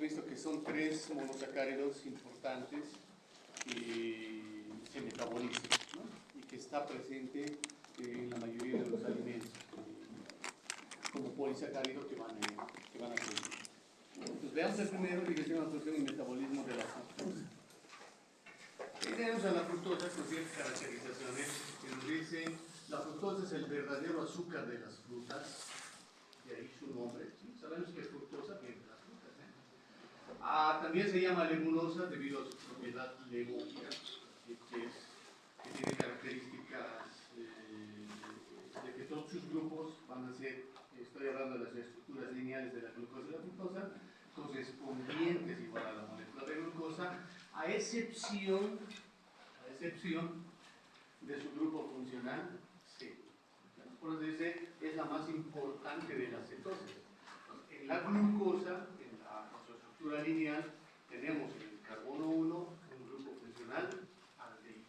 visto que son tres monosacáridos importantes que se metabolizan, ¿no? Y que está presente en la mayoría de los alimentos como polisacáridos que van a producir. Entonces veamos el primero, digestión, absorción y metabolismo de la fructosa. Aquí tenemos a la fructosa con ciertas caracterizaciones que nos dicen la fructosa es el verdadero azúcar de las frutas, de ahí su nombre. ¿Sí? Sabemos que es fructosa viene de las frutas. También se llama legulosa debido a su propiedad legógica, que tiene características de que todos sus grupos van a ser, estoy hablando de las estructuras lineales de la glucosa y la fructosa, correspondientes igual a la molécula de glucosa, a excepción de su grupo funcional C. Por eso dice, es la más importante de las cetosas. En la glucosa, en su estructura lineal, tenemos en el carbono 1 un grupo funcional aldehído.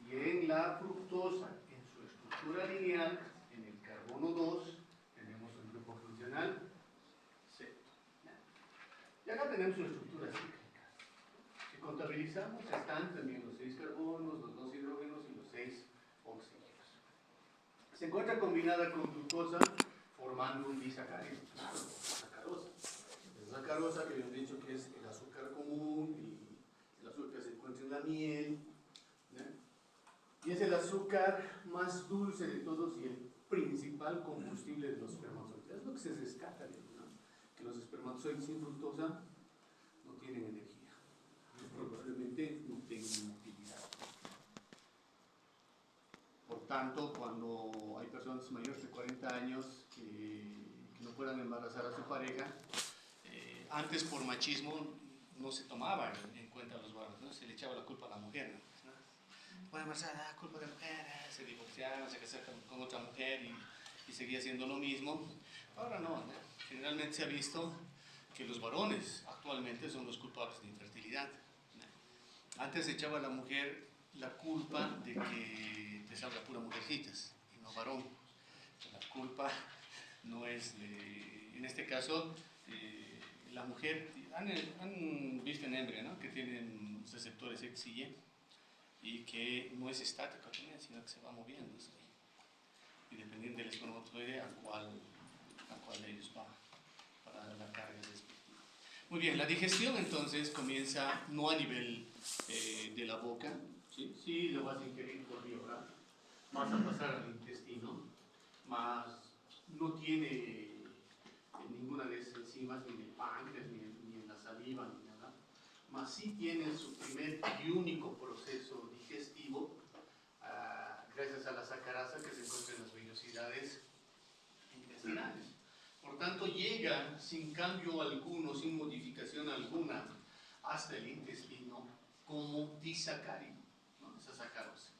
Y en la fructosa, en su estructura lineal, en el carbono 2, tenemos un grupo funcional C. Y acá tenemos su estructura cíclica. Si contabilizamos, están también los 6 carbonos, los 2 hidrógenos y los 6 oxígenos. Se encuentra combinada con glucosa formando un disacárido, sacarosa. La sacarosa que habíamos dicho que es el azúcar común y el azúcar se encuentra en la miel, ¿no? Y es el azúcar más dulce de todos y el principal combustible de los espermatozoides. Es lo que se rescata, ¿no? Que los espermatozoides sin fructosa no tienen energía, probablemente no tengan utilidad. Por tanto, cuando hay personas mayores de 40 años que no puedan embarazar a su pareja, antes por machismo no se tomaba en cuenta a los varones, ¿no? Se le echaba la culpa a la mujer, ¿no? Bueno, embarazada, culpa de la mujer, se divorciaron, se casaron con otra mujer y seguía haciendo lo mismo. Ahora no. Generalmente se ha visto que los varones actualmente son los culpables de infertilidad. Antes se echaba a la mujer la culpa de que te salga pura mujercitas y no varón. La culpa no es en este caso, la mujer, han visto en hembra, ¿no? Que tienen receptores XY y que no es estático también, sino que se va moviendo, ¿sí? Y dependiendo del espermatozoide a cuál de ellos va para la carga respectiva. Muy bien, la digestión entonces comienza no a nivel de la boca, ¿sí? Sí lo vas a ingerir por vía oral, vas a pasar al intestino, más no tiene ninguna de esas enzimas, ni en el páncreas, ni en la saliva, ni nada, más sí tiene su primer y único proceso digestivo, gracias a la sacarasa que se encuentra en las vellosidades intestinales. Por tanto, llega sin cambio alguno, sin modificación alguna, hasta el intestino como disacárido, ¿no? Esa sacarosa.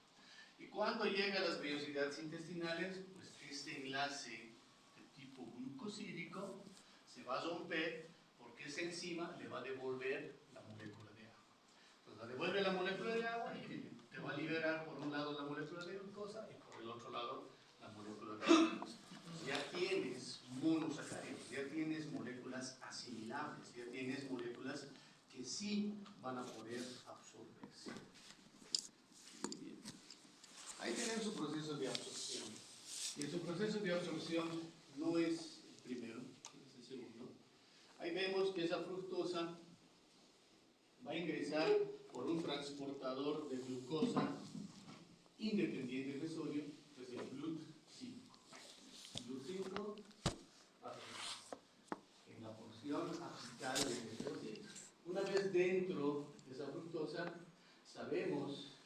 Y cuando llega a las vellosidades intestinales, pues este enlace de tipo glucosídico se va a romper porque esa enzima le va a devolver la molécula de agua. Entonces la devuelve la molécula de agua y te va a liberar por un lado la molécula de glucosa y por el otro lado la molécula de glucosa. Ya tienes monosacáridos, ya tienes moléculas asimilables, ya tienes moléculas que sí van a poder absorberse. Ahí tenemos su proceso de absorción. Y en su proceso de absorción no es el primero, es el segundo. Ahí vemos que esa fructosa va a ingresar por un transportador de glucosa independiente de sodio, pues el GLUT5. GLUT5 en la porción apical del enterocito. Una vez dentro de esa fructosa, sabemos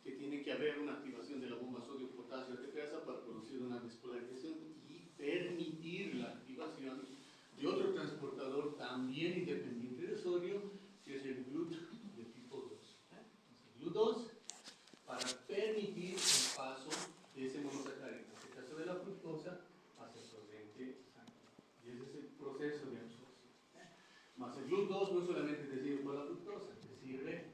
que tiene que haber una activación de la bomba sodio-potasio retrasa para producir una despolarización y permitir la activación de otro transportador también independiente de sodio, que es el GLUT de tipo 2. Entonces, GLUT2 para permitir el paso de ese monosacárido, en este caso de la fructosa, hacia el torrente sanguíneo. Y ese es el proceso de absorción. Más el GLUT2 no solamente te sirve para la fructosa, te sirve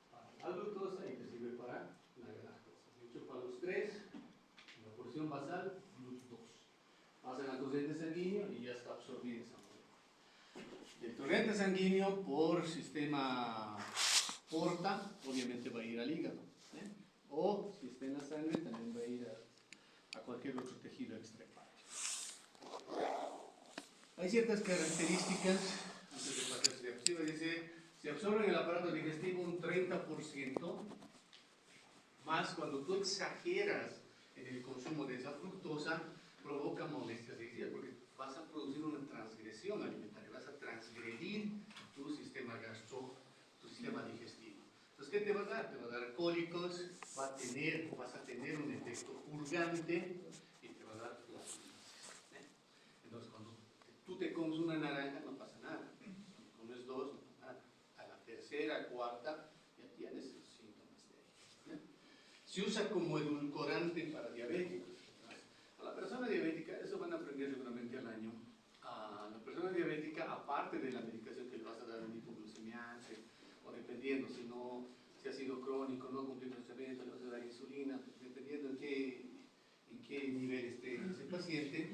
para la glucosa y te sirve para la galactosa. De hecho, para los tres, en la porción basal, GLUT2. Pasa al torrente sanguíneo y ya está absorbida esa molécula. sanguíneo por sistema porta, obviamente va a ir al hígado. O si está en la sangre, también va a ir a cualquier otro tejido extrahepático. Hay ciertas características, antes de pasar a la diapositiva, dice, se absorbe en el aparato digestivo un 30%, más cuando tú exageras en el consumo de esa fructosa, provoca molestias digestivas, porque vas a producir una transgresión alimentaria, vas a transgredir tu sistema tu sistema digestivo. Entonces, ¿qué te va a dar? Te va a dar cólicos, vas a tener un efecto purgante y te va a dar flatulencias. Entonces, cuando tú te comes una naranja, no pasa nada. Cuando comes dos, no pasa nada. A la tercera, cuarta, ya tienes los síntomas de ahí. Se usa como edulcorante para diabéticos. A la persona diabética, eso van a aprender seguramente al año. A la persona diabética, aparte de la medicación que le vas a dar, un hipoglucemiante, o dependiendo, si ha sido crónico, no cumplir el tratamiento, le vas a dar insulina, dependiendo en qué nivel esté ese paciente.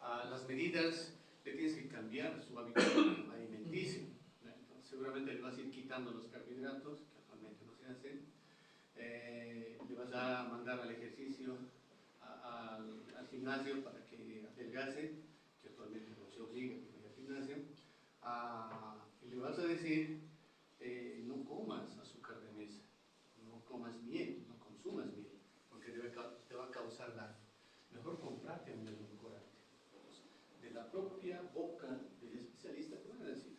Las medidas le tienes que cambiar su hábito alimenticio. Entonces, seguramente le vas a ir quitando los carbohidratos, que actualmente no se hacen. Le vas a mandar al ejercicio, al gimnasio para que adelgace, que actualmente no se obliga a que vaya al gimnasio. Y le vas a decir, no comas azúcar de mesa, no comas miel, no consumas miel, porque te va a causar daño. Mejor comprarte un edulcorante. De la propia boca del especialista te van a decir,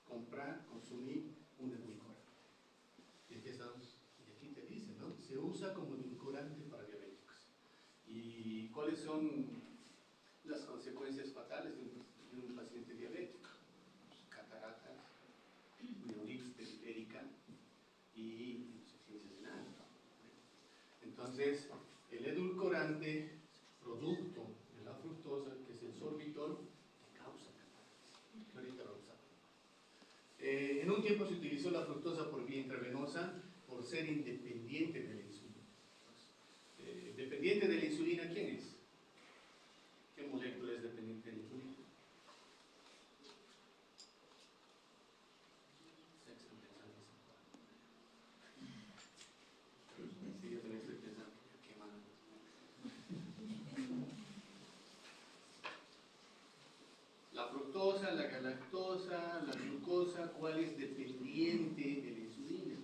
comprar, consumir un edulcorante. Y aquí te dice, ¿no? Se usa como edulcorante para diabéticos. ¿Y cuáles son las consecuencias fatales de un paciente diabético? Pues, cataratas, neuritis periférica y insuficiencia renal. Entonces, el edulcorante, producto de la fructosa, que es el sorbitol, que causa cataratas, que ahorita vamos a ver. En un tiempo se utilizó la fructosa por vía intravenosa por ser independiente de la insulina. ¿Dependiente de la insulina quién es? ¿Qué molécula es dependiente de la insulina? Sí, yo también estoy pensando, qué mal. La fructosa, la galactosa, la glucosa, ¿cuál es dependiente de la insulina?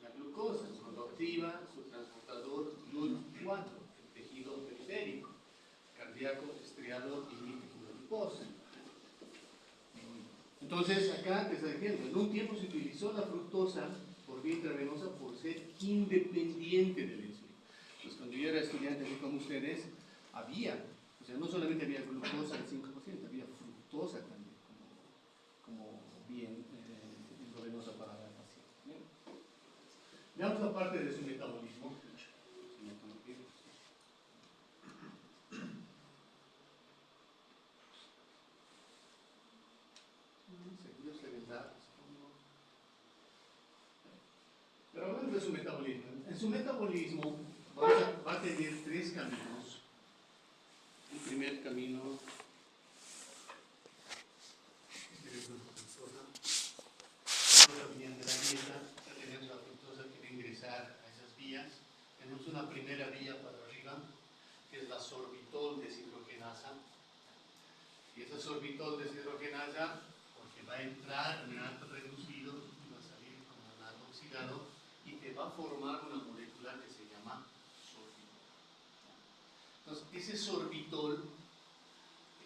La glucosa, cuando activa su transportador GLUT4, el tejido periférico, cardíaco, estriado y tejido adiposo. Entonces, acá te está diciendo, en un tiempo se utilizó la fructosa por vía intravenosa por ser independiente de la insulina. Pues cuando yo era estudiante aquí con ustedes, había, o sea, no solamente había glucosa al 5%, había fructosa también, como bien intravenosa para el paciente. Veamos la parte de su metabolismo. Pero hablando de su metabolismo, en su metabolismo va a tener tres caminos. El primer camino es la fructosa. Nosotros bien de la dieta, ya tenemos la fructosa que va a ingresar a esas vías. Tenemos una primera vía para arriba, que es la sorbitol deshidrogenasa. Y esa sorbitol deshidrogenasa, porque va a entrar en alto reducido, va a salir como alto oxidado, y te va a formar una molécula que se llama sorbitol. Entonces, ese sorbitol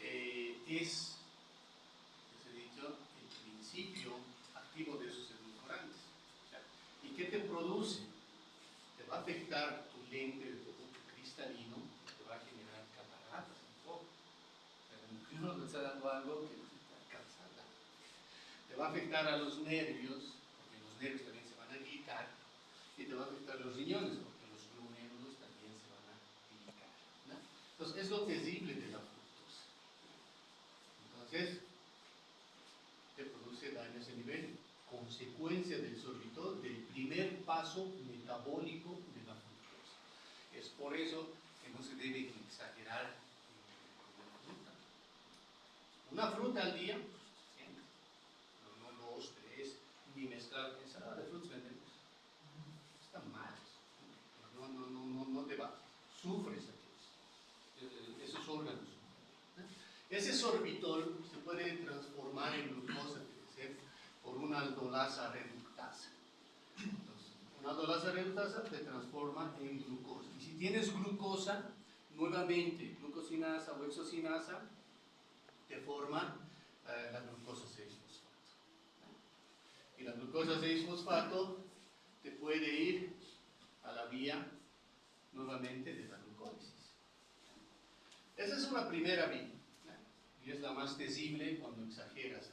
es, les he dicho, el principio activo de esos edulcorantes. O sea, ¿y qué te produce? Te va a afectar tu lente de producto cristalino, te va a generar cataratas un poco. Pero no te está dando algo que no te está cansando. Te va a afectar a los nervios, porque los nervios también se van a irritar, y te va a afectar a los riñones, porque los glomérulos también se van a irritar, ¿no? Entonces, es lo terrible de la fructosa. Entonces, te produce daño a ese nivel, consecuencia del sorbitol, del primer paso metabólico de la fructosa. Es por eso que no se debe exagerar con la fruta. Una fruta al día, y mezclar ensalada de frutos venden, está mal. No te va. Sufres esos órganos. Ese sorbitol se puede transformar en glucosa por una aldolasa reductasa. Entonces, una aldolasa reductasa te transforma en glucosa. Y si tienes glucosa, nuevamente, glucosinasa o hexosinasa, te forma la glucosa 6-fosfato. Y la glucosa 6-fosfato te puede ir a la vía nuevamente de la glucólisis. Esa es una primera vía, y es la más visible cuando exageras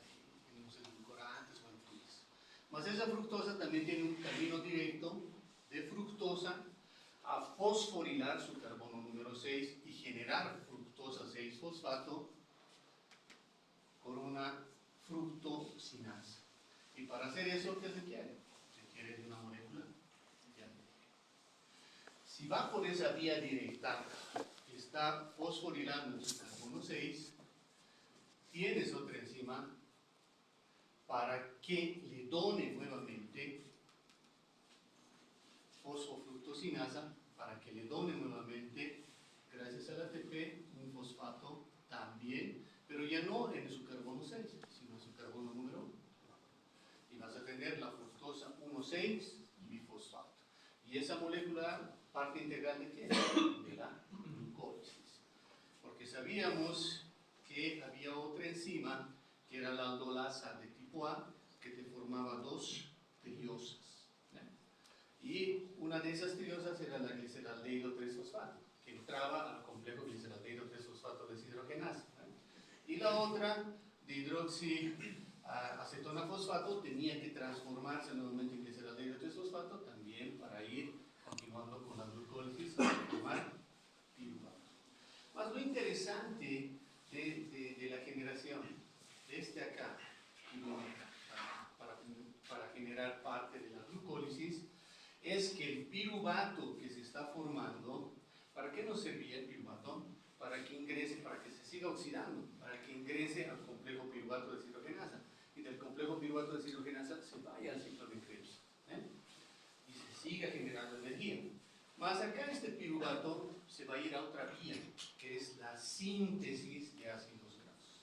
en los edulcorantes o en frutas. Mas esa fructosa también tiene un camino directo de fructosa a fosforilar su carbono número 6 y generar fructosa 6-fosfato por una fructosinasa. Y para hacer eso, ¿qué se requiere? Se requiere de una molécula. Si va por esa vía directa, está fosforilando su carbono 6, tienes otra enzima para que le done nuevamente fosfofructosinasa, para que le done nuevamente, gracias al ATP, un fosfato también, pero ya no en su carbono 6, sino en su carbono número 1. Y vas a tener la fructosa 1,6 bifosfato. Y esa molécula, parte integral de qué? De la glucólisis. Porque sabíamos que había otra enzima, que era la aldolasa de tipo A, que te formaba dos triosas. Y una de esas triosas era la gliceraldehído 3-fosfato, que entraba al complejo gliceraldehído 3-fosfato deshidrogenasa. Y la otra, de hidroxiacetona fosfato, tenía que transformarse nuevamente en gliceraldehído 3-fosfato, también para ir continuando con la glucólisis para formar piruvato. Más lo interesante de la generación de este acá, para generar parte de la glucólisis, es que el piruvato que se está formando, ¿para qué nos servía el piruvato? Para que ingrese, para que se siga oxidando, para que ingrese al complejo piruvato deshidrogenasa. Y del complejo piruvato deshidrogenasa se vaya al ciclo de Krebs. Y se siga generando energía. Más acá este piruvato se va a ir a otra vía, que es la síntesis de ácidos grasos.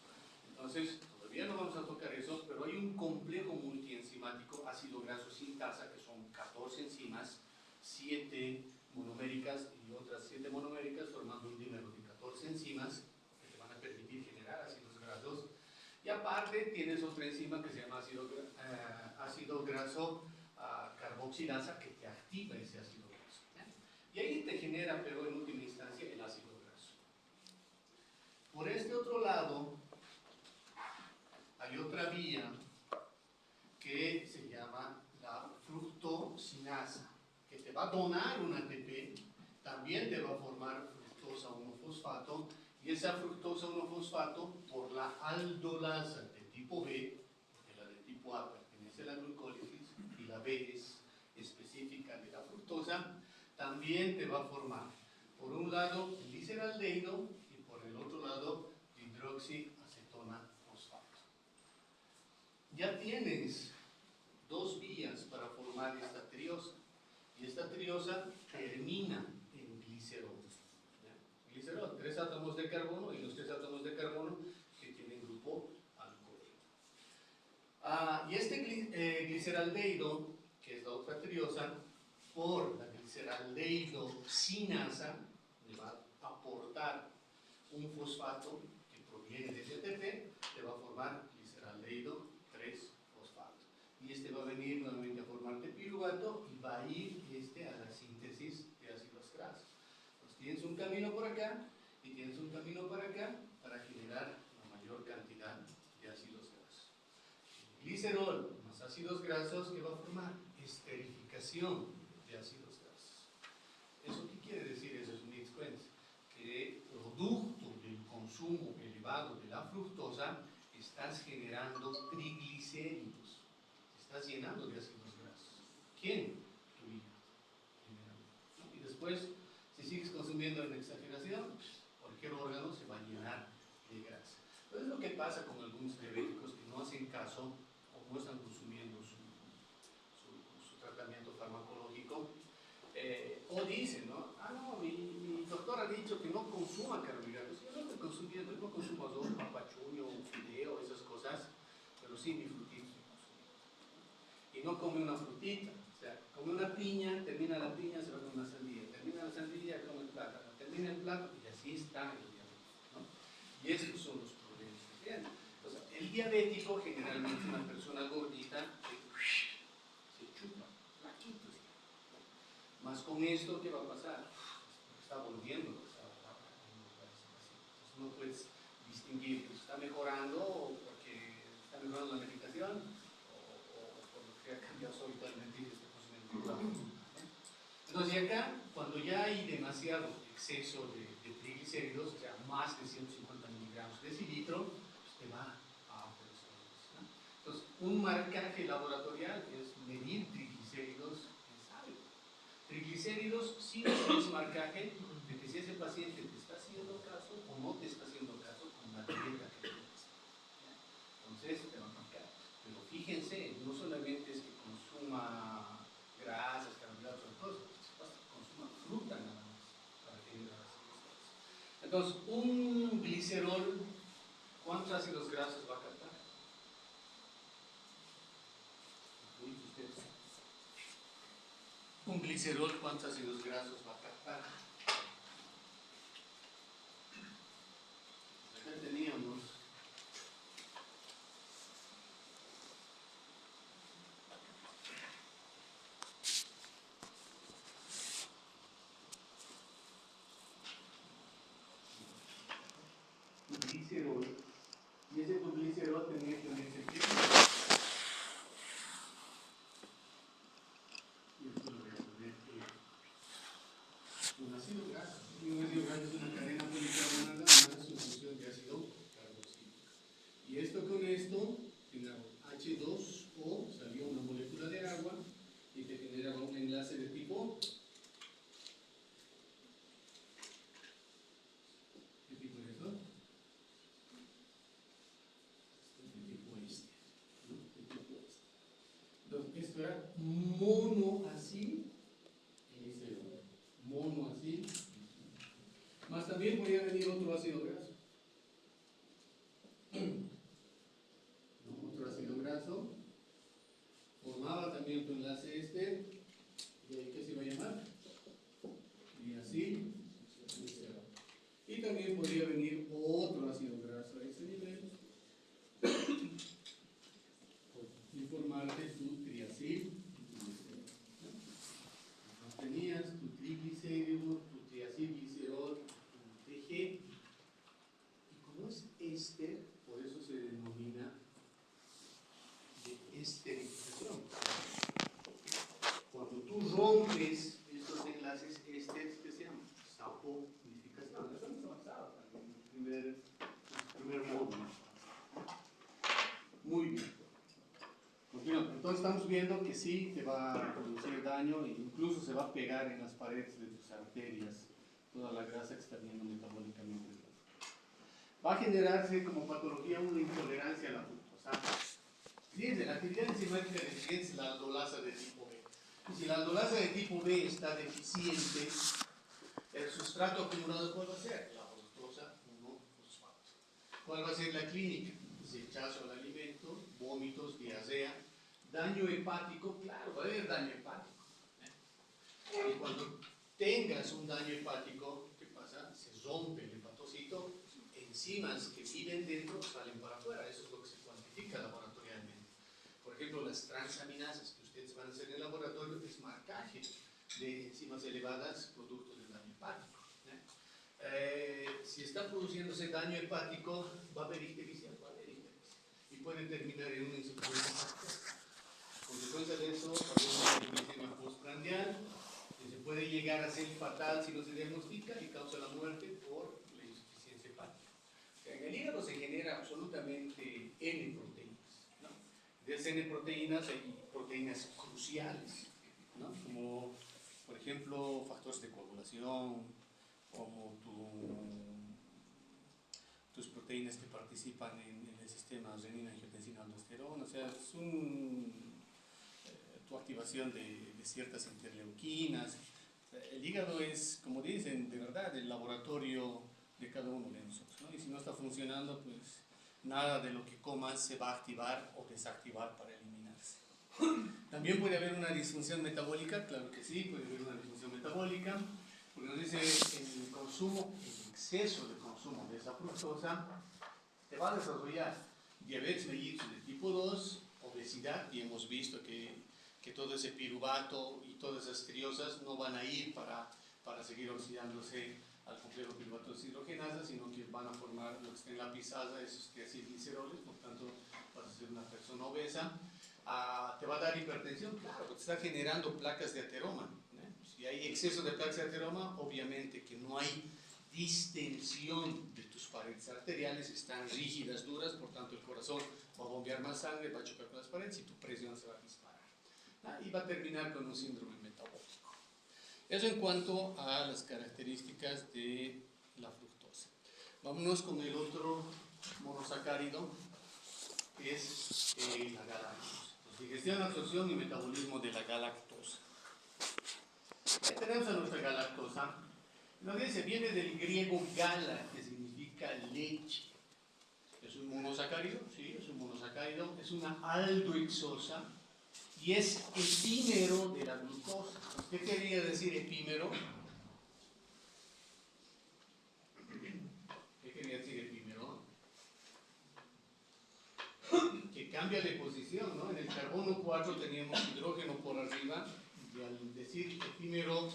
Entonces, todavía no vamos a tocar eso, pero hay un complejo multienzimático ácido graso sintasa, que son 14 enzimas, 7 monoméricas y otras 7 monoméricas, formando un dímero de 14 enzimas que te van a permitir generar ácidos grasos. Y aparte tienes otra enzima que se llama ácido graso carboxilasa, que te activa ese ácido graso. Y ahí te genera, pero en última instancia, el ácido graso. Por este otro lado, hay otra vía que se llama la fructosinasa, que te va a donar un ATP, también te va a formar fructosa 1-fosfato, y esa fructosa 1-fosfato, por la aldolasa de tipo B, porque la de tipo A pertenece a la glucólisis y la B es específica de la fructosa, también te va a formar, por un lado, gliceraldehído y por el otro lado, hidroxiacetona fosfato. Ya tienes dos vías para formar esta triosa, y esta triosa termina en glicerol. Glicerol, 3 átomos de carbono, y los 3 átomos de carbono que tienen grupo alcohólico. Y este gliceraldehído, que es la otra triosa, por la gliceraldehído sinasa, le va a aportar un fosfato que proviene de ese ATP, te va a formar gliceraldehído 3-fosfato. Y este va a venir nuevamente a formarte piruvato y va a ir a la síntesis de ácidos grasos. Entonces tienes un camino por acá y tienes un camino por acá para generar la mayor cantidad de ácidos grasos. El glicerol más ácidos grasos, ¿qué va a formar? Esterificación de ácidos grasos. ¿Eso qué quiere decir? Eso es un secuencia. Que producto del consumo elevado de la fructosa, estás generando triglicéridos. Estás llenando de ácidos grasos. ¿Quién? Tu hígado. Y después, si sigues consumiendo en exageración, cualquier órgano se va a llenar de grasa. Entonces, lo que pasa con algunos diabéticos que no hacen caso o no están consumiendo farmacológico, o dicen, ¿no? Ah, no, mi doctor ha dicho que no consuma carbohidratos. Yo no estoy consumiendo, yo no consumo arroz, papachuño, fideo, esas cosas, pero sí mi frutita estoy consumiendo. Y no come una frutita, o sea, come una piña, termina la piña, se va con una sandía, termina la sandía, come el plátano, termina el plátano, y así está el diabetes, ¿no? Y estos son los problemas que tienen. Entonces, el diabético, generalmente una persona gordita, se chupa, flaquito está. Más con esto, ¿qué va a pasar? Está volviendo a pasar. Entonces no puedes distinguir que está mejorando o porque está mejorando la medicación o por lo que ha cambiado su hábito alimenticio y está consumiendo. Entonces acá, cuando ya hay demasiado exceso de triglicéridos, o sea, más de 150 miligramos de decilitro, pues te va a operaciones, ¿no? Entonces, un marcaje laboratorial es medir triglicéridos en sangre. Triglicéridos sí es marcaje de que si ese paciente te está haciendo caso o no te está haciendo caso con la dieta que tienes. Entonces te va a marcar. Pero fíjense, no solamente es que consuma grasas, carbohidratos o cosas, consuma fruta nada más para generar ácidos grasos. Entonces, un glicerol, ¿cuántos ácidos grasos va a captar? Un glicerol, ¿cuántos ácidos grasos va a captar? Acá teníamos un glicerol, y ese glicerol tenía que tener ¿qué? Y esto lo voy a poner un ácido graso. Y un ácido graso es una cadena policarbonada más su función de ácido carboxílico. Y esto con esto, H2O, salió una molécula de agua y te generaba un enlace de tipo. ¿Qué tipo es eso? De tipo este. ¿No? De tipo este. Entonces, esto era mono así, mono así. Más también podría venir otro ácido graso. ¿No? Otro ácido graso. Formaba también tu enlace este. ¿Y ahí qué se va a llamar? Y así. Y también podría venir otro ácido graso a ese nivel y formarte tu triacil. Entonces tenías tu triglicérido, tu triacilglicerol, tu TG. Y como es éster, por eso se denomina de esterilización. Cuando tú rompes estos enlaces éster, ¿qué se llama? Saponificación. Eso hemos avanzado en el primer módulo. Muy bien. Continuamos. Entonces estamos viendo que sí te va a producir daño e incluso se va a pegar en las paredes de tus arterias toda la grasa que está viendo metabólicamente. Va a generarse como patología una intolerancia a la fructosa. Fíjense, la actividad enzimática deficiente es la aldolasa de tipo B. Y si la aldolasa de tipo B está deficiente, el sustrato acumulado, ¿cuál va a ser? La fructosa 1-fosfato. ¿Cuál va a ser la clínica? Rechazo al alimento, vómitos, diarrea, daño hepático, claro, va a haber daño hepático. Y cuando tengas un daño hepático, ¿qué pasa? Se rompe el hepatocito, enzimas que viven dentro salen para afuera, eso es lo que se cuantifica laboratorialmente. Por ejemplo, las transaminasas que ustedes van a hacer en el laboratorio es marcaje de enzimas elevadas producto del daño hepático. Si está produciéndose daño hepático, va a haber ictericia, y puede terminar en una insuficiencia hepática. Consecuencia de eso, hay una ictericia postprandial que se puede llegar a ser fatal si no se diagnostica y causa la muerte por la insuficiencia hepática. O sea, en el hígado se genera absolutamente N proteínas, ¿no? De esas N proteínas hay proteínas cruciales, ¿no? Como por ejemplo factores de coagulación, como tus proteínas que participan en el sistema renina, angiotensina, aldosterona, o sea, es tu activación de de ciertas interleuquinas. El hígado es, como dicen, de verdad, el laboratorio de cada uno de nosotros, ¿no? Y si no está funcionando, pues nada de lo que comas se va a activar o desactivar para eliminarse. También puede haber una disfunción metabólica, claro que sí, puede haber una disfunción metabólica, porque nos dice el consumo, el exceso de consumo de esa fructosa te va a desarrollar diabetes mellitus de tipo 2, obesidad, y hemos visto que todo ese piruvato y todas esas triosas no van a ir para seguir oxidándose al complejo piruvato deshidrogenasa, sino que van a formar lo que está en la pisada, esos triacilgliceroles, por tanto vas a ser una persona obesa. Te va a dar hipertensión, claro, porque está generando placas de ateroma, ¿eh? Si hay exceso de placas de ateroma, obviamente que no hay distensión de tus paredes arteriales, están rígidas, duras, por tanto el corazón va a bombear más sangre, va a chocar con las paredes y tu presión se va a disparar. Y va a terminar con un síndrome metabólico. Eso en cuanto a las características de la fructosa. Vámonos con el otro monosacárido, que es la galactosa. Digestión, absorción y metabolismo de la galactosa. Ahí tenemos a nuestra galactosa. Nos dice, viene del griego gala, que significa leche. ¿Es un monosacárido? Sí, es un monosacárido. Es una aldohexosa y es epímero de la glucosa. ¿Qué quería decir epímero? ¿Qué quería decir epímero? Que cambia de posición, ¿no? En el carbono 4 teníamos hidrógeno por arriba, y al decir epímero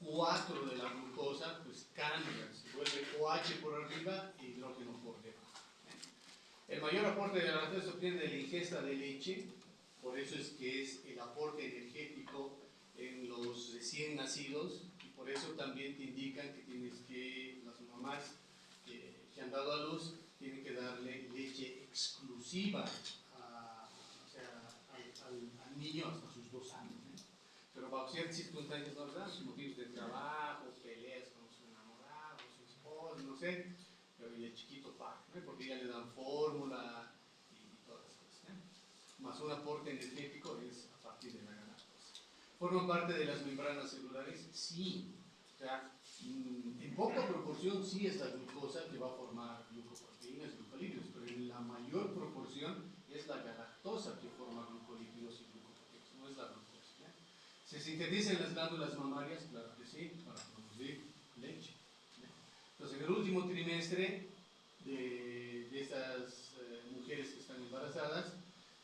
4 de la glucosa, pues cambia, se vuelve OH por arriba e hidrógeno por debajo. El mayor aporte de la galactosa se obtiene de la ingesta de leche, por eso es que es el aporte energético en los recién nacidos, y por eso también te indican que tienes que, las mamás que han dado a luz, tienen que darle leche exclusiva al niño hasta sus 2 años, ¿eh? Pero bajo ciertas circunstancias no les dan, motivos de trabajo, peleas con su enamorado, su esposo, no sé, pero el chiquito paga, ¿eh? Porque ya le dan fórmula y todas esas cosas, ¿eh? Más un aporte energético es a partir de la galactosa. ¿Forma parte de las membranas celulares? Sí. O sea, en poca proporción sí es la glucosa que va a formar glucoproteínas y glucolípidos, pero en la mayor proporción es la galactosa que forma glucolípidos y glucoproteínas, no es la glucosa, ¿ya? ¿Se sintetiza en las glándulas mamarias? Claro que sí, para producir leche, ¿ya? Entonces, en el último trimestre de estas mujeres que están embarazadas,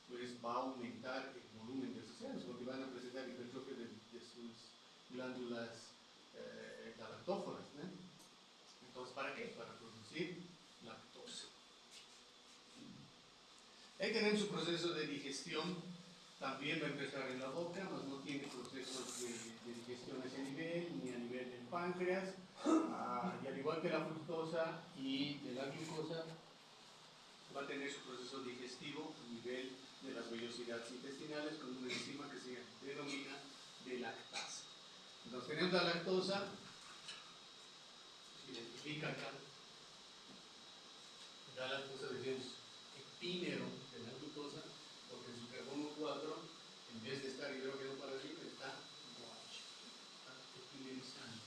pues va a aumentar el volumen de sus senos, porque van a presentar hipertrofia de sus glándulas galactóforas, ¿no? Entonces, ¿para qué? Para producir lactosa. Ahí tenemos su proceso de digestión, también va a empezar en la boca, mas no tiene procesos de digestión a ese nivel, ni a nivel del páncreas, y al igual que la fructosa y de la glucosa, va a tener su proceso digestivo a nivel de las vellosidades intestinales con una enzima que se denomina de lactasa. Entonces tenemos la lactosa, se identifica acá, la lactosa decimos epímero de la glucosa, porque en su carbono 4, en vez de estar hidrógeno para arriba, está OH, está epimerizando.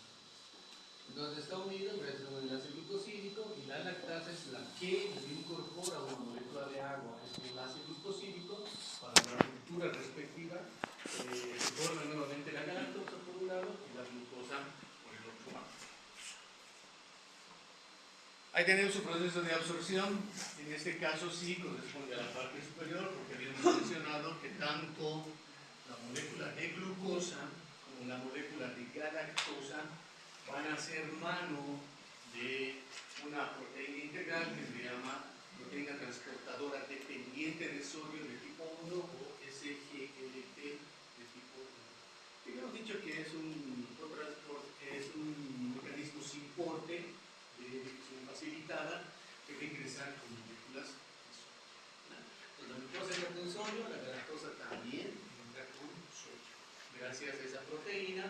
Entonces está unido gracias a un enlace glucosídico, y la lactasa es la que incorpora una molécula de agua a este enlace glucosídico para la ruptura respectiva. Se forma nuevamente la galactosa por un lado y la glucosa por el otro lado. Ahí tenemos su proceso de absorción. En este caso sí corresponde a la parte superior, porque habíamos mencionado que tanto la molécula de glucosa como la molécula de galactosa van a ser mano de una proteína integral que se llama proteína transportadora dependiente de sodio de tipo 1 o SGLT de tipo 1. Y hemos dicho que es un mecanismo sin porte de dirección facilitada que va a ingresar con moléculas de sodio. Entonces, la glucosa entra con sodio, la galactosa también entra con sodio, gracias a esa proteína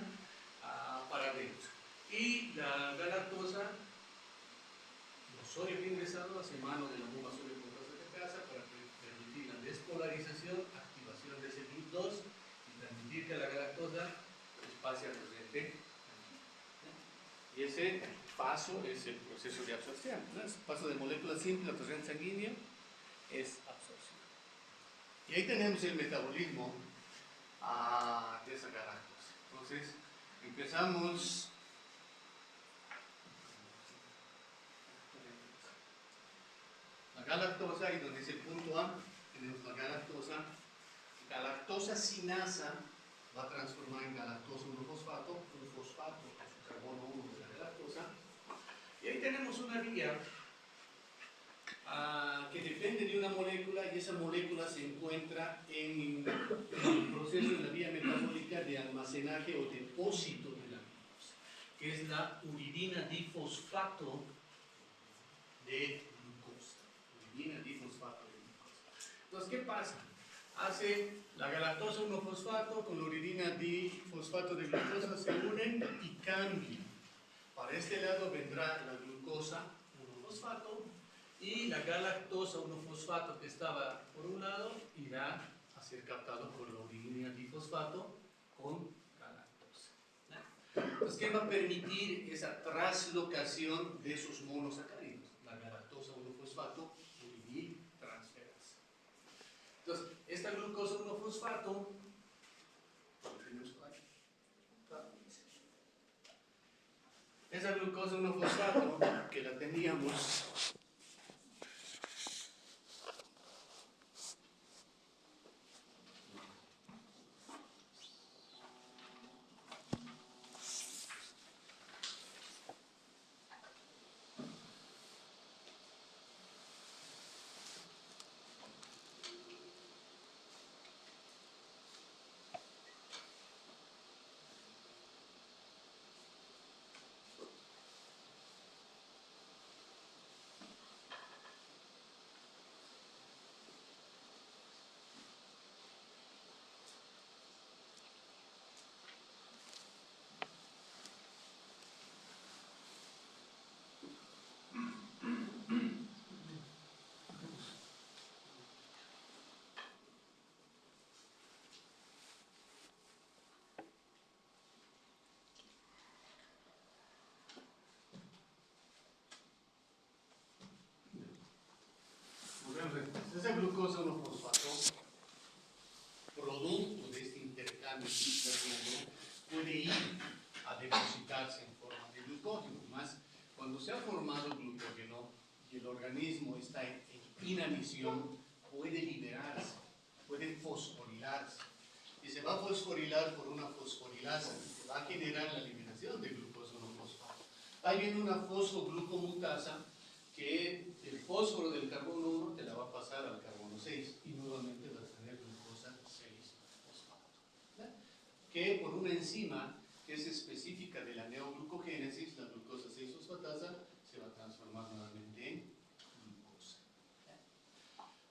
para adentro. Y la galactosa, el sodio que ha ingresado hace mano de la bomba sodio-glucosa de casa para permitir la despolarización, activación de ese GLUT2 y permitir que la galactosa ese paso es el proceso de absorción, ¿no? El paso de molécula simple a torrente sanguíneo es absorción. Y ahí tenemos el metabolismo de esa galactosa. Entonces, empezamos. La galactosa, y donde dice punto A, tenemos la galactosa. Galactosa sinasa va a transformar en galactosa 1-fosfato, un fosfato, que es un carbono 1 de la galactosa. Y ahí tenemos una vía que depende de una molécula, y esa molécula se encuentra en el proceso de la vía metabólica de almacenaje o depósito de la glucosa, que es la uridina difosfato de glucosa. Uridina difosfato de glucosa. Entonces, ¿qué pasa? Hace la galactosa 1-fosfato con la uridina difosfato de glucosa, se unen y cambian. Para este lado vendrá la glucosa 1-fosfato y la galactosa 1-fosfato que estaba por un lado irá a ser captado por la uridina difosfato con galactosa. Entonces, ¿qué va a permitir esa traslocación de esos monosacáridos? La galactosa 1-fosfato uridinotransferasa. Entonces, esta glucosa 1-fosfato, esa glucosa 1-fosfato que la teníamos esa glucosa 1-fosfato, producto de este intercambio que está haciendo, puede ir a depositarse en forma de glucógeno. Más, cuando se ha formado glucógeno y el organismo está en inanición, puede liberarse, puede fosforilarse. Y se va a fosforilar por una fosforilasa, que va a generar la liberación de glucosa 1-fosfato. Ahí viene una fosfoglucomutasa que el fósforo del carbono 1 te la va a pasar al carbono 6 y nuevamente vas a tener glucosa 6-fosfato. Que por una enzima que es específica de la neoglucogénesis, la glucosa 6-fosfatasa se va a transformar nuevamente en glucosa.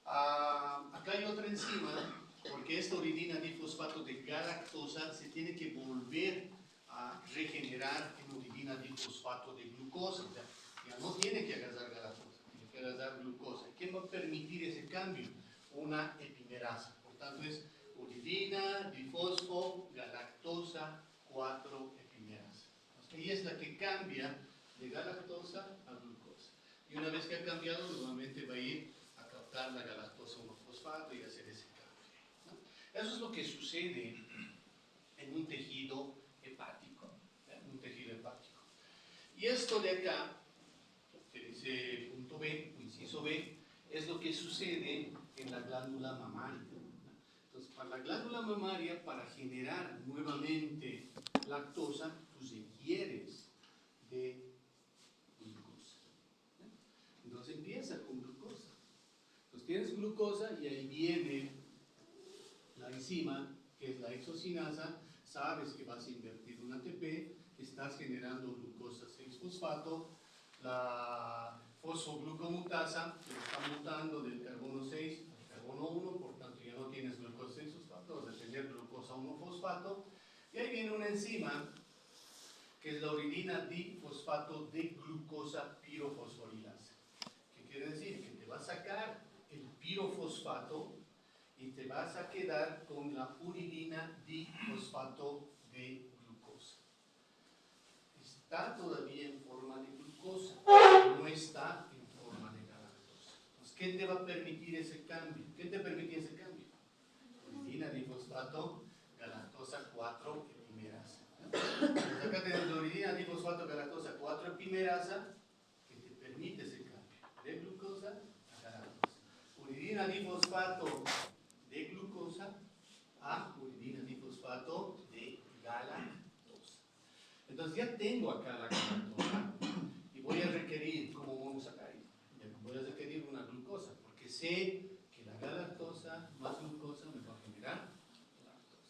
Acá hay otra enzima, porque esta uridina difosfato de galactosa se tiene que volver a regenerar en uridina difosfato de glucosa. O sea, ya no tiene que agarrar galactosa, tiene que agarrar glucosa. ¿Quién va a permitir ese cambio? Una epimerasa. Por tanto, es uridina, difosfo, galactosa, 4 epimerasa. Y es la que cambia de galactosa a glucosa. Y una vez que ha cambiado, nuevamente va a ir a captar la galactosa 1-fosfato y hacer ese cambio, ¿no? Eso es lo que sucede en un tejido hepático. Un tejido hepático. Y esto de acá, que dice punto B, inciso B, es lo que sucede en la glándula mamaria. Entonces, para la glándula mamaria, para generar nuevamente lactosa, tú requieres de glucosa. Entonces empieza con glucosa. Entonces tienes glucosa y ahí viene la enzima, que es la hexocinasa. Sabes que vas a invertir un ATP, estás generando glucosa 6-fosfato, la fosfoglucomutasa que está mutando del carbono 6 al carbono 1, por tanto ya no tienes glucosa 6-fosfato, vas a tener glucosa 1-fosfato, y ahí viene una enzima que es la uridina difosfato de glucosa pirofosforilasa. ¿Qué quiere decir? Que te va a sacar el pirofosfato y te vas a quedar con la uridina difosfato de glucosa. está todavía en forma de glucosa, no está en forma de galactosa. Entonces, ¿qué te va a permitir ese cambio? ¿Qué te permite ese cambio? Uridina difosfato, galactosa 4 epimerasa. Entonces, acá tenemos uridina difosfato, galactosa 4 epimerasa, que te permite ese cambio de glucosa a galactosa. Uridina difosfato de glucosa a uridina difosfato de galactosa. Entonces ya tengo acá la galactosa y voy a requerir como monosacárido. Voy a requerir una glucosa porque sé que la galactosa más glucosa me va a generar lactosa.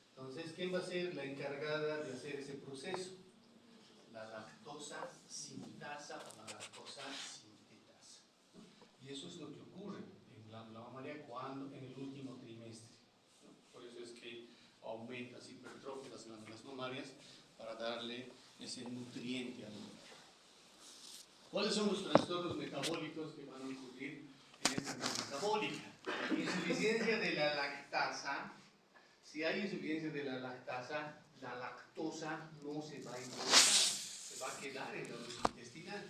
Entonces, ¿quién va a ser la encargada de hacer ese proceso? La lactosa sintasa o la lactosa sintetasa. Y eso es lo que ocurre en la mamaria cuando en el último trimestre. Por eso es que aumenta, se hipertrofia las glándulas mamarias para darle ese nutriente al bebé. ¿Cuáles son los trastornos metabólicos que van a ocurrir en esta vía metabólica? Insuficiencia de la lactasa. Si hay insuficiencia de la lactasa, la lactosa no se va a incorporar, se va a quedar en la orina intestinal.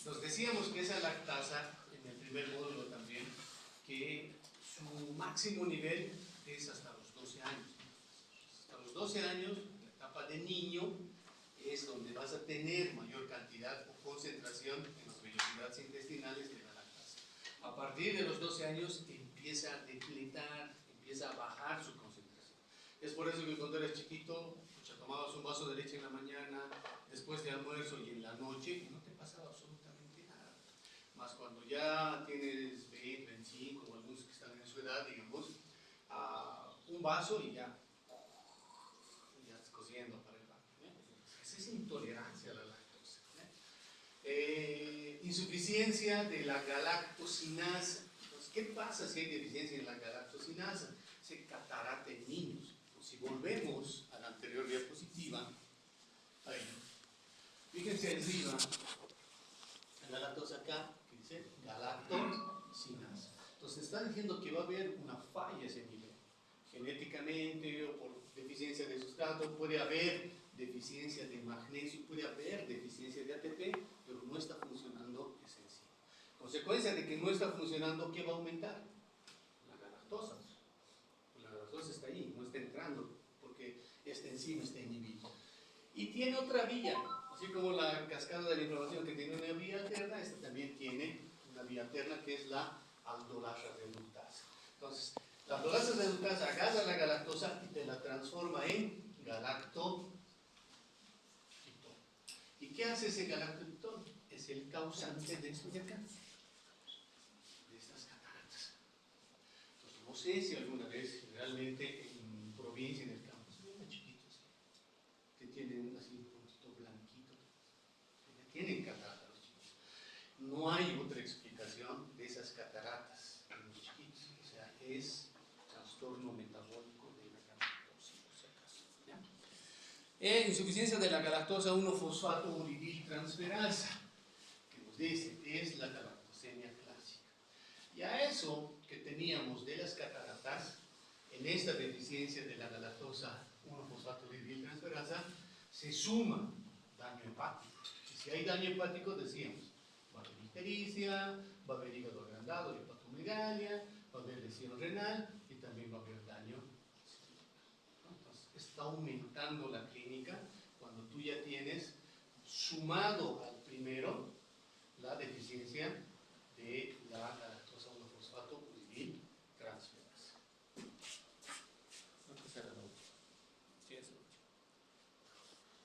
Nos decíamos que esa lactasa, en el primer módulo también, que su máximo nivel es hasta los 12 años. Hasta los 12 años, la etapa de niño, es donde vas a tener mayor cantidad o concentración en las velocidades intestinales de la lactasa. A partir de los 12 años empieza a depletar, empieza a bajar su concentración. Es por eso que cuando eres chiquito, tomabas un vaso de leche en la mañana, después de almuerzo y en la noche, y no te pasaba absolutamente nada. Más cuando ya tienes 20, 25 o algunos que están en su edad, digamos, un vaso y ya estás cociendo para el baño. Esa es intolerancia a la lactosa. Insuficiencia de la galactosinasa. Entonces, ¿qué pasa si hay deficiencia en la galactosinasa? Se catarata en niños. Si volvemos a la anterior diapositiva, ahí, fíjense arriba, la lactosa acá, que dice galactosinasa. Entonces está diciendo que va a haber una falla a ese nivel. Genéticamente o por deficiencia de sustrato, puede haber deficiencia de magnesio, puede haber deficiencia de ATP, pero no está funcionando esa enzima. Consecuencia de que no está funcionando, ¿qué va a aumentar? La galactosa. La galactosa está ahí, no está entrando, porque esta enzima está inhibida. Y tiene otra vía, así como la cascada de la inflamación que tiene una vía alterna, esta también tiene una vía alterna que es la aldolasa reductasa. Entonces, la aldolasa reductasa agarra la galactosa y te la transforma en galactoketón. ¿Y qué hace ese galactoketón? Es el causante de esto de acá, de estas cataratas. Entonces, no sé si alguna vez realmente en provincia, en el campo, son muy chiquitos, que tienen así un poquito blanquito, que tienen cataratas los chicos. No hay otra explicación de esas cataratas en los chiquitos, o sea, es trastorno metabólico de la galactosa, por si acaso. Insuficiencia de la galactosa 1-fosfato uridil transferasa, que nos dice es la galactosemia clásica. Y a eso que teníamos de las cataratas, en esta deficiencia de la galactosa 1-fosfato uridil transferasa, se suma daño hepático. Y si hay daño hepático, decíamos, va a haber ictericia, va a haber hígado agrandado, hepatomegalia, va a haber lesión renal y también va a haber daño. Entonces, está aumentando la clínica cuando tú ya tienes sumado al primero la deficiencia de la galactosa 1-fosfato uridil transferasa.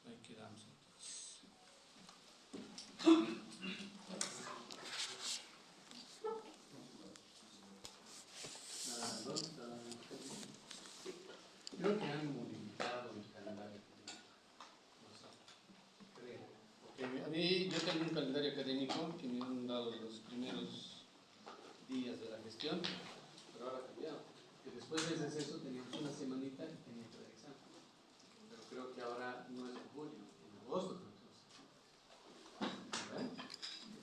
Ahí quedamos entonces. Creo que han modificado el calendario. No sé, creo. Porque a mí, yo tengo un calendario académico que me han dado los primeros días de la gestión, pero ahora ha cambiado. Que después del receso teníamos una semanita y teníamos el examen. Pero creo que ahora no es en julio, en agosto.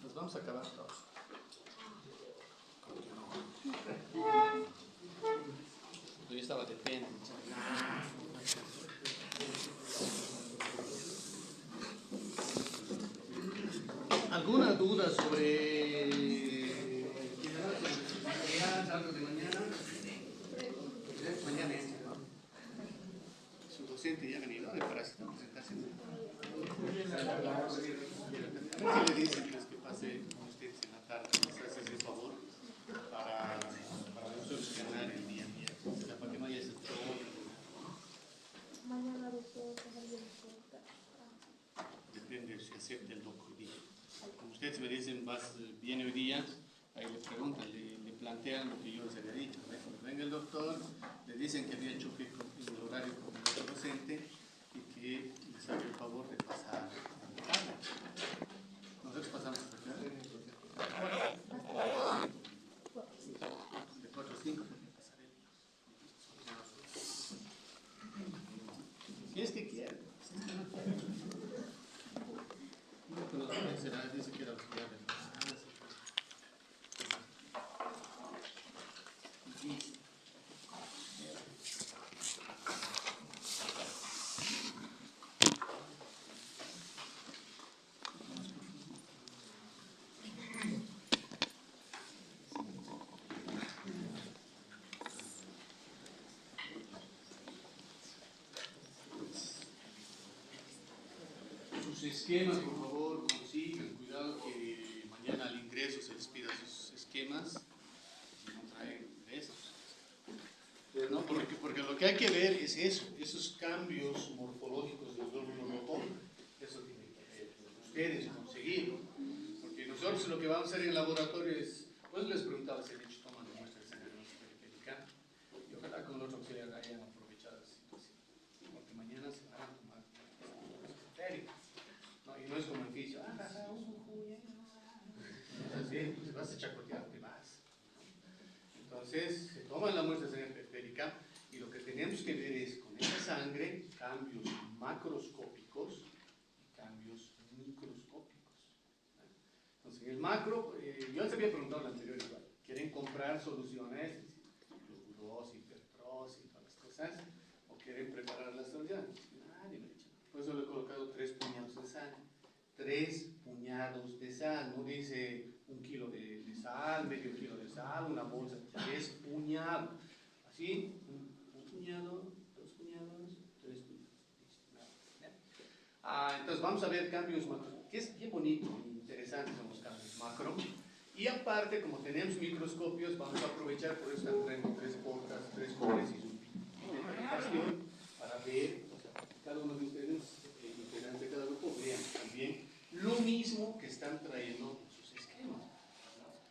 Nos vamos a acabar todos. Yo estaba de pena. ¿Alguna duda sobre algo de mañana? Mañana es, ¿no? Su docente ya ha venido para presentarse. A ver si le dicen pues, que pase con ustedes en la tarde, les hace ese favor para nosotros ganar el día miércoles, o sea, para que no haya ese show. Mañana Depende si acepta el doc hoy día. Como ustedes me dicen, viene hoy día, ahí le preguntan, le plantean lo que yo les había dicho. Cuando venga el doctor, le dicen que había choque en el horario con el otro docente y que les haga el favor de pasar a la tarde. Nosotros pasamos hasta acá. De 4 a 5 pasaremos. Si es que quiere. Dice que era auxiliar de sus esquemas, por favor, consigan. Cuidado que mañana al ingreso se les pida sus esquemas y no traen de estos. No, porque lo que hay que ver es eso, esos cambios morfológicos del glóbulo rojo, eso tienen que ver ustedes conseguir. Porque nosotros lo que vamos a hacer en el laboratorio es, pues les preguntaba si han hecho toma de muestra de sangre periférica y ojalá con los auxiliares hayan aprovechado la situación. Porque mañana se van a tomar periférica. No, y no es como en fisio, entonces pues vas a chacotear, te vas. Entonces se toman la muestra de sangre periférica y lo que tenemos que ver es con esa sangre cambios macroscópicos y cambios microscópicos. Entonces en el macro, yo les había preguntado en la anterior igual, ¿quieren comprar soluciones, globulosis, hipertrosis y todas las cosas? ¿O quieren preparar las soluciones? Nadie me ha dicho. Por eso le he colocado 3 puñados de sal. 3 puñados de sal, no dice 1 kilo de sal, medio kilo de sal, una bolsa, es puñado. Así, un puñado, 2 puñados, 3 puñados. Entonces vamos a ver cambios macro, que es bien bonito, interesantes son los cambios macro. Y aparte, como tenemos microscopios, vamos a aprovechar, por eso están trayendo 3 portas, 3 colores y su identificación para ver, o sea, cada uno de ustedes, integrantes de cada grupo, vean también lo mismo que están trayendo sus esquemas.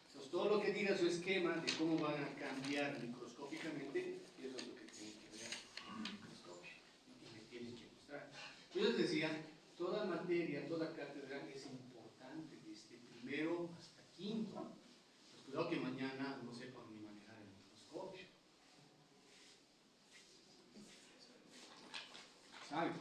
Entonces, todo lo que diga su esquema de cómo van a cambiar microscópicamente, eso es lo que tienen que ver en el microscopio y me tienen que mostrar. Yo les decía, toda materia, toda cátedra es importante, desde primero hasta quinto. Pues cuidado que mañana no sepan ni manejar el microscopio. ¿Saben?